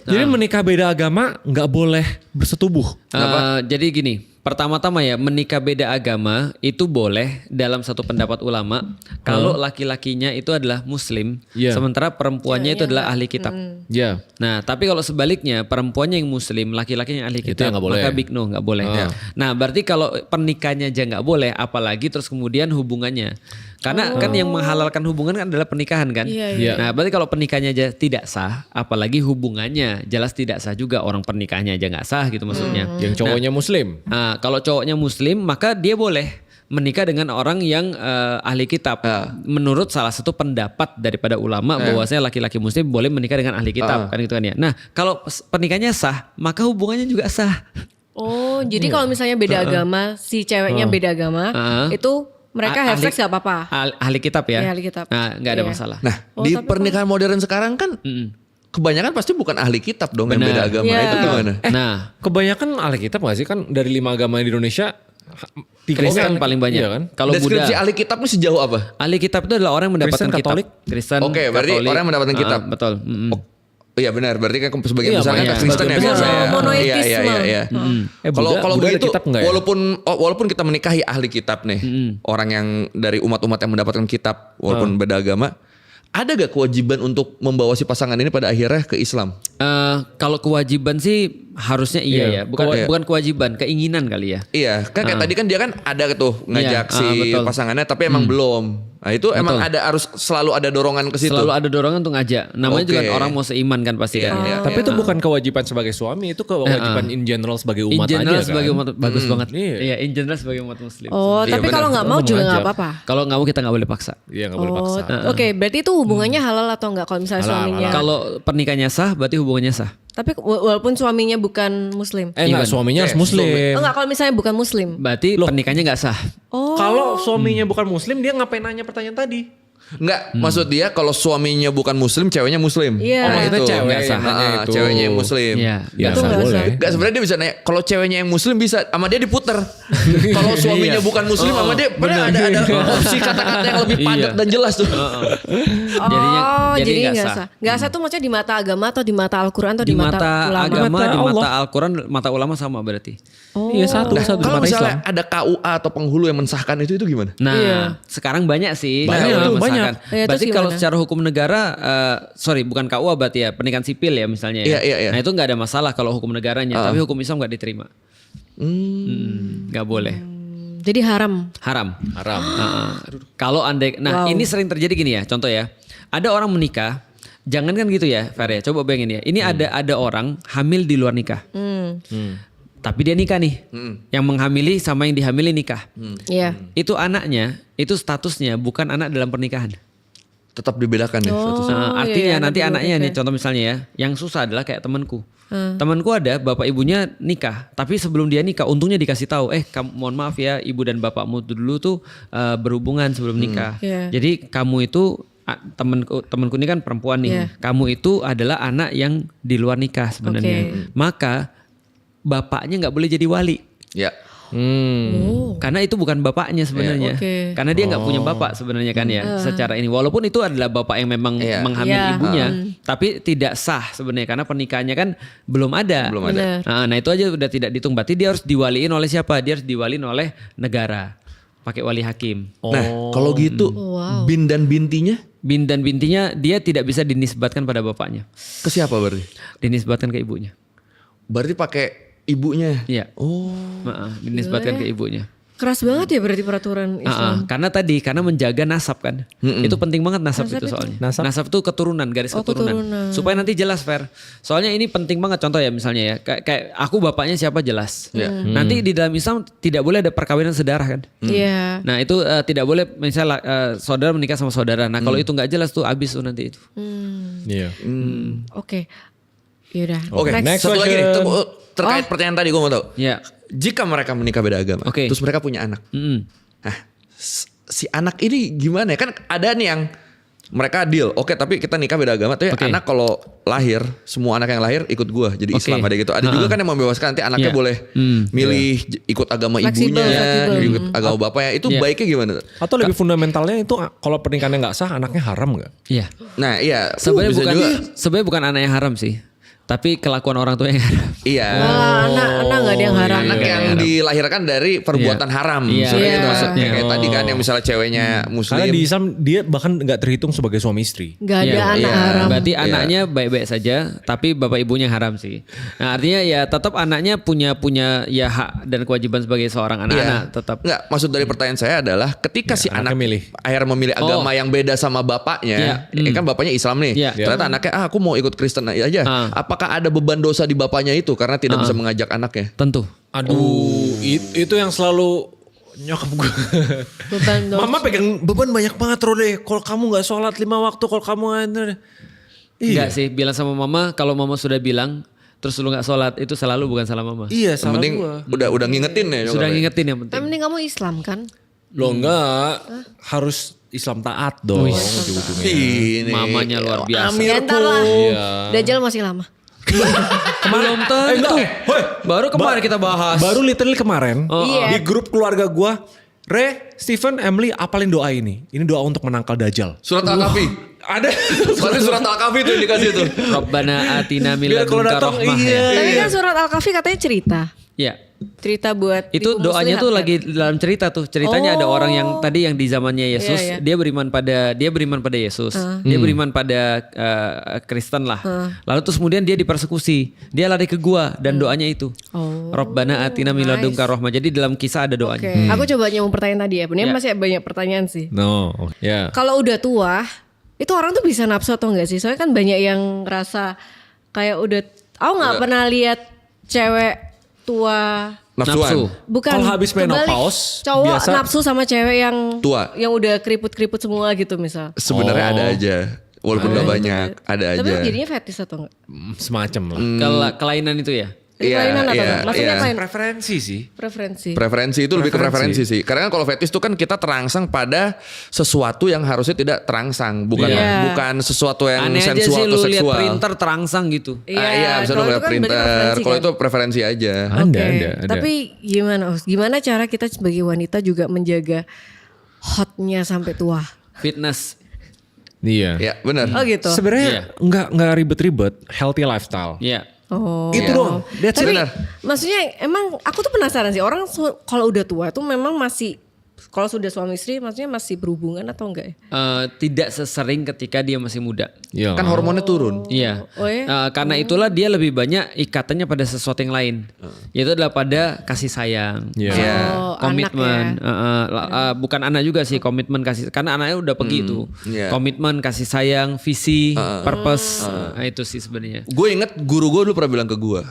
Jadi menikah beda agama nggak boleh bersetubuh. Jadi gini, pertama-tama ya menikah beda agama itu boleh dalam satu pendapat ulama kalau laki-lakinya itu adalah muslim, Iya. sementara perempuannya itu adalah ahli kitab. Ya. Nah, tapi kalau sebaliknya perempuannya yang muslim, laki-lakinya yang ahli Itu kitab, yang nggak boleh. maka big no, nggak boleh. Nah, berarti kalau pernikahannya aja nggak boleh, apalagi terus kemudian hubungannya. Karena kan yang menghalalkan hubungan kan adalah pernikahan kan. Iya. Nah, berarti kalau pernikahannya aja tidak sah, apalagi hubungannya jelas tidak sah juga. Orang pernikahannya aja nggak sah gitu maksudnya. Yang cowoknya muslim. Nah, kalau cowoknya muslim maka dia boleh menikah dengan orang yang ahli kitab. Menurut salah satu pendapat daripada ulama bahwasanya laki-laki muslim boleh menikah dengan ahli kitab kan gitu kan ya. Nah, kalau pernikahannya sah, maka hubungannya juga sah. Oh, jadi kalau misalnya beda agama, si ceweknya beda agama, itu mereka have sex gak apa-apa. Ahli kitab ya. Iya, ahli kitab. Nah, nggak ada Iya. masalah. Nah, di pernikahan modern sekarang kan kebanyakan pasti bukan ahli kitab dong yang beda agama. Iya. Itu gimana? Nah, Kebanyakan ahli kitab nggak sih kan dari 5 agama di Indonesia? Kristen paling banyak. Iya kan? Kalau Deskripsi Buddha, ahli kitab ini sejauh apa? ahli kitab itu adalah orang yang mendapatkan Kristen, kitab. Katolik? Kristen, Oke, berarti Katolik. orang yang mendapatkan kitab. Betul. Oh iya benar, berarti kan sebagian Iya, besar kan banyak. Kristen ya Sebagian biasa besar. ya. Monoteisme. Iya. Buddha Kalau ada begitu, kitab nggak ya? walaupun kita menikahi ahli kitab nih, orang yang dari umat-umat yang mendapatkan kitab, walaupun beda agama, ada gak kewajiban untuk membawa si pasangan ini pada akhirnya ke Islam? Kalau kewajiban sih harusnya iya Iya. ya, bukan kewajiban, keinginan kali ya. Iya, kan kayak tadi kan dia kan ada tuh ngajak Iya, si betul. pasangannya, tapi emang belum. Nah itu emang harus selalu ada dorongan ke situ. Selalu ada dorongan untuk ngajak. Namanya juga Oke. orang mau seiman kan pasti kan. Iya. Tapi itu bukan kewajiban sebagai suami, itu kewajiban in general sebagai In umat general aja sebagai kan. umat bagus banget. Iya. Iya, in general sebagai umat muslim. Oh, Iya, tapi benar. kalau nggak mau Mau juga nggak ngajak. apa-apa. Kalau nggak mau kita nggak boleh paksa. Iya nggak boleh Oh, paksa. oke, berarti itu hubungannya halal atau enggak kalau misalnya Halal, suaminya? Kalau pernikahannya sah, berarti hubungannya sah. Tapi walaupun suaminya bukan muslim. Enggak, suaminya harus muslim. Oh, enggak, kalau misalnya bukan muslim. Berarti pernikahannya nggak sah. Oh. Kalau suaminya bukan muslim, dia ngapain nanya pertanyaan tadi? Enggak, maksud dia kalau suaminya bukan muslim, ceweknya muslim. Iya. Oh, Itu itu. cewek Nggak sah. yang nanya itu. Ceweknya yang muslim. Iya. Ya, Itu nggak boleh. sah. Enggak, sebenarnya dia bisa nanya, kalau ceweknya yang muslim bisa, sama dia diputer. Kalau suaminya bukan muslim sama dia, padahal ada opsi kata-kata yang lebih padat dan jelas tuh. Jadi nggak nggak sah. sah. Nggak sah tuh maksudnya di mata agama atau di mata Al-Quran atau Di mata ulama? agama, Mata di mata Allah. Al-Quran, mata ulama sama berarti. Oh. Iya satu Nah, satu kalau mata misalnya Islam. ada KUA atau penghulu yang mensahkan itu gimana? Nah, Iya. sekarang banyak sih. Banyak, yang banyak. mensahkan. Ya, Berarti terus kalau gimana? secara hukum negara, bukan KUA berarti ya, pernikahan sipil ya misalnya ya. Iya. Nah itu nggak ada masalah kalau hukum negaranya, tapi hukum Islam nggak diterima. Nggak boleh. Jadi haram. Haram. Haram. Kalau andai, nah Wow. ini sering terjadi gini ya, contoh ya, ada orang menikah, jangan kan gitu ya, Fer ya, coba bayangin ya, ini ada orang hamil di luar nikah, tapi dia nikah nih, yang menghamili sama yang dihamili nikah, Iya. itu anaknya, itu statusnya bukan anak dalam pernikahan. Tetap dibedakan ya statusnya. Artinya iya, nanti nanti anaknya oke. nih, contoh misalnya ya, yang susah adalah kayak temanku. Temanku ada bapak ibunya nikah, tapi sebelum dia nikah, untungnya dikasih tahu, mohon maaf ya, ibu dan bapakmu dulu tuh berhubungan sebelum nikah. Iya. Jadi kamu itu temanku ini kan perempuan nih, Iya. kamu itu adalah anak yang di luar nikah sebenarnya. Oke. Maka bapaknya nggak boleh jadi wali. Ya. Karena itu bukan bapaknya sebenarnya. Oke. Karena dia nggak punya bapak sebenarnya kan ya. Secara ini walaupun itu adalah bapak yang memang Iya. menghamil Iya. ibunya, tapi tidak sah sebenarnya karena pernikahannya kan belum ada. Belum ada. Benar. Nah, itu aja udah tidak dihitung. Berarti dia harus diwaliin oleh siapa? Dia harus diwaliin oleh negara. Pakai wali hakim. Nah, kalau gitu Wow. bin dan bintinya Bin dan bintinya dia tidak bisa dinisbatkan pada bapaknya. ke siapa berarti? Dinisbatkan ke ibunya. Berarti pakai ibunya. Iya. Oh. Dinisbatkan ke ibunya. Keras banget ya berarti peraturan Islam. Karena menjaga nasab kan. Itu penting banget nasab itu soalnya. Nasab itu keturunan, garis keturunan. keturunan. Supaya nanti jelas Fer. Soalnya ini penting banget contoh ya misalnya ya. Kayak aku bapaknya siapa jelas. Nanti di dalam Islam tidak boleh ada perkawinan sedarah kan. Iya. Nah itu tidak boleh misalnya saudara menikah sama saudara. Nah kalau itu nggak jelas tuh abis tuh nanti itu. Iya. Oke. Yaudah. Oke, Next satu lagi nih question. terkait pertanyaan tadi gue mau tahu. Ya. Jika mereka menikah beda agama, Oke. terus mereka punya anak. Mm-mm. Nah, si anak ini gimana ya? Kan ada nih yang mereka deal, oke tapi kita nikah beda agama, tapi Oke. anak kalau lahir, semua anak yang lahir ikut gua jadi Oke. Islam ada gitu. Ada juga kan yang membebaskan nanti anaknya Iya. boleh milih ikut agama Fleksibel, ibunya, fleksibel. ikut agama bapaknya. Itu Iya. baiknya gimana? Atau lebih fundamentalnya itu kalau pernikahannya nggak sah, anaknya haram nggak? Iya. Nah iya, Sebenarnya bisa bukan juga. sebenarnya bukan anak yang haram sih. tapi kelakuan orang tua yang haram. Iya. Anak nggak ada yang haram. Anak yang dilahirkan dari perbuatan haram. Iya. Sebenarnya Iya. itu maksudnya. Kayak tadi kan yang misalnya ceweknya muslim. Karena di Islam dia bahkan nggak terhitung sebagai suami istri. Nggak ada Iya, anak iya. haram. Berarti anaknya baik-baik saja, tapi bapak ibunya haram sih. Nah artinya ya tetap anaknya punya ya hak dan kewajiban sebagai seorang anak-anak tetap. Enggak, maksud dari pertanyaan saya adalah ketika si anaknya anak milih. akhirnya memilih agama yang beda sama bapaknya, kan bapaknya Islam nih. Iya. Ternyata anaknya aku mau ikut Kristen aja. Apakah ada beban dosa di bapaknya itu karena tidak bisa mengajak anaknya? Tentu. Aduh, itu yang selalu nyokap gue. Beban dosa. Mama pegang beban banyak banget Rode. Kalau kamu nggak sholat 5 waktu, kalau kamu Enggak sih, bilang sama mama kalau mama sudah bilang terus lu nggak sholat itu selalu bukan salah mama. Iya, Yang salah penting gua. udah ngingetin ya. Sudah nyokapnya. ngingetin yang Yang penting. penting kamu Islam kan? Lo enggak harus Islam taat dong ujung-ujungnya. Ini Mamanya luar biasa. Ya, ntar lah. Iya. Dajjal masih lama. Belum tentu. Baru kemarin kita bahas. Baru literally kemarin Iya. di grup keluarga gua, Stephen, Emily apalin doa ini. Ini doa untuk menangkal Dajjal. Surat Al-Kahfi. Ada. Soalnya surat Al-Kahfi itu yang dikasih tuh. Rabbana atina min Biar kalau ladunka datang, rahmah iya. ya. Tapi kan surat Al-Kahfi katanya cerita. Iya. Cerita buat Itu ibu doanya muslihat tuh kan? lagi dalam cerita tuh. Ceritanya ada orang yang tadi yang di zamannya Yesus, Iya, iya. dia beriman pada Yesus. Dia beriman pada Kristen lah. Lalu terus kemudian dia dipersekusi. Dia lari ke gua dan doanya itu. Oh, Rabbana atina min ladunka rahmah. Jadi dalam kisah ada doanya. Oke, aku coba nyambung pertanyaan tadi ya. Bener Ya. masih banyak pertanyaan sih. No, ya. Kalau udah tua, itu orang tuh bisa nafsu atau enggak sih? Soalnya kan banyak yang ngerasa kayak udah, aku nggak pernah lihat cewek tua. Nafsuan. Bukan. Kalau habis kebalik. menopause, Cowok biasa- nafsu sama cewek yang Tua. yang udah keriput-keriput semua gitu misal. Sebenarnya ada aja. Walaupun gak banyak, ada Tapi aja. jadinya fetis atau enggak? Semacam lah. Kelainan itu ya. Itu kelainan atau iya, enggak? Maksudnya iya. kelainan? Preferensi sih. Preferensi. Preferensi itu lebih ke preferensi sih. Karena kan kalau fetish itu kan kita terangsang pada sesuatu yang harusnya tidak terangsang, bukan Iya. bukan sesuatu yang Aneh aja sensual sih atau lu lihat seksual. printer terangsang gitu. Iya, bisa lu kalau lihat itu kan berarti printer. preferensi Kalau kan? itu preferensi aja. Ada. Tapi gimana Os? Gimana cara kita sebagai wanita juga menjaga hotnya sampai tua? Fitness. Iya. Ya, benar. Oh gitu. Sebenarnya nggak ribet-ribet, healthy lifestyle. Iya. Oh. Itu doang. That's Tapi it. maksudnya emang aku tuh penasaran sih orang kalau udah tua tuh memang masih kalau sudah suami istri maksudnya masih berhubungan atau enggak ya? Tidak sesering ketika dia masih muda. Iya. Kan hormonnya turun. Iya. Oh ya? Karena itulah dia lebih banyak ikatannya pada sesuatu yang lain. Yaitu adalah pada kasih sayang. Iya. Iya. Oh, Komitmen. anak Bukan anak juga sih, komitmen kasih. Karena anaknya udah pergi tuh. Iya. Komitmen, kasih sayang, visi, purpose. Nah, itu sih sebenarnya. Gue inget guru gue dulu pernah bilang ke gue,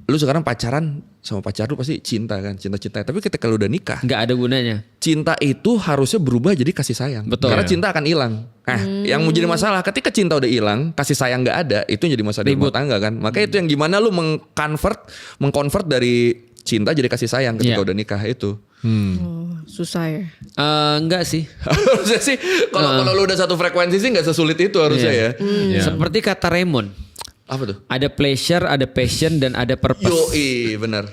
lu sekarang pacaran sama pacar lu pasti cinta kan, cinta-cinta. Tapi ketika lu udah nikah, Nggak ada gunanya. cinta itu harusnya berubah jadi kasih sayang. Betul. Karena Iya. cinta akan hilang. Nah, yang menjadi masalah ketika cinta udah hilang, kasih sayang nggak ada, itu yang jadi masalah di rumah tangga kan. Maka itu yang gimana lu mengkonvert dari cinta jadi kasih sayang ketika Iya. udah nikah itu. Oh, susah ya. Enggak sih. Harusnya sih kalau lu udah satu frekuensi sih nggak sesulit itu harusnya ya. Iya. Seperti kata Raymond. Apa tuh? Ada pleasure, ada passion, dan ada purpose. Yoi, bener.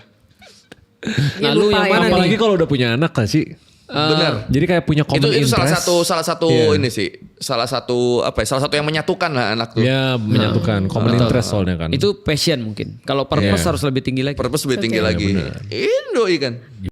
Ya, Lalu lupa yang ya. mana Apalagi nih? kalau udah punya anak kan sih. Bener. Jadi kayak punya common Itu interest. salah satu Iya. ini sih. Salah satu yang menyatukan lah anak tuh. Ya menyatukan common interest soalnya kan. Itu passion mungkin. Kalau purpose harus lebih tinggi lagi. Purpose lebih tinggi lagi. Indo ikan.